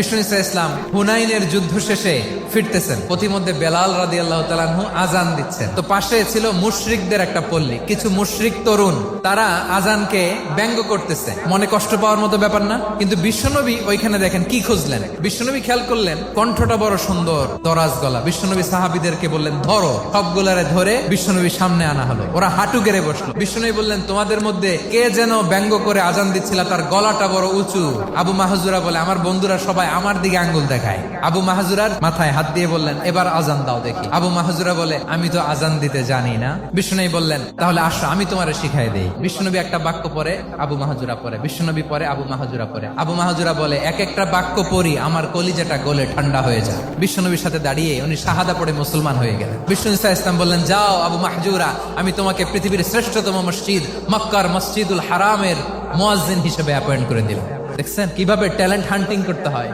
বিষ্ণু ইসলাম হুনাইনের যুদ্ধ শেষে ফিরতেছেন, প্রতিমধ্যে বেলাল রাদিয়াল্লাহু তাআলা আনহু আজান দিচ্ছেন। তো পাশে ছিল মুশরিকদের একটা পল্লী, কিছু মুশরিক তরুণ তারা আজানকে ব্যঙ্গ করতেছে। মনে কষ্ট পাওয়ার মতো ব্যাপার না, কিন্তু বিশ্বনবী ওইখানে দেখেন কি খুঁজলেন। বিশ্বনবী খেয়াল করলেন কণ্ঠটা বড় সুন্দর, দরাজ গলা। বিশ্বনবী সাহাবীদেরকে বললেন ধরো, সবগুলারে ধরে বিশ্বনবীর সামনে আনা হলো। ওরা হাঁটু গেড়ে বসলো। বিশ্বনবী বললেন তোমাদের মধ্যে কে যেন ব্যঙ্গ করে আজান দিচ্ছিল, তার গলাটা বড় উঁচু। আবু মাহজুরা বলে আমার বন্ধুরা সবাই আমার দিকে আঙ্গুল দেখায়। আবু মাহজুরার মাথায় হাত দিয়ে বললেন এবার আজান দাও দেখি। আবু মাহজুরা বলে আমি তো আজান দিতে জানি না। বিশ্বনবী বললেন তাহলে আসো আমি তোমারে শিখাই দেই। বিশ্বনবী একটা বাক্য পরে, আবু মাহজুরা পরে, বিশ্বনবী পরে, আবু মাহজুরা পরে। আবু মাহজুরা বলে এক একটা বাক্য পড়ি আমার কলিজাটা গলে ঠান্ডা হয়ে যায়। বিশ্বনবীর সাথে দাঁড়িয়ে উনি শাহাদা পড়ে মুসলমান হয়ে গেলেন। বিষ্ণু ইসলাম বললেন যাও আবু মাহজুরা, আমি তোমাকে পৃথিবীর শ্রেষ্ঠতম মসজিদ মক্কার মসজিদুল হারামের মুয়াজ্জিন হিসেবে অ্যাপয়েন্ট করে দিলাম। দেখছেন কিভাবে ট্যালেন্ট হান্টিং করতে হয়।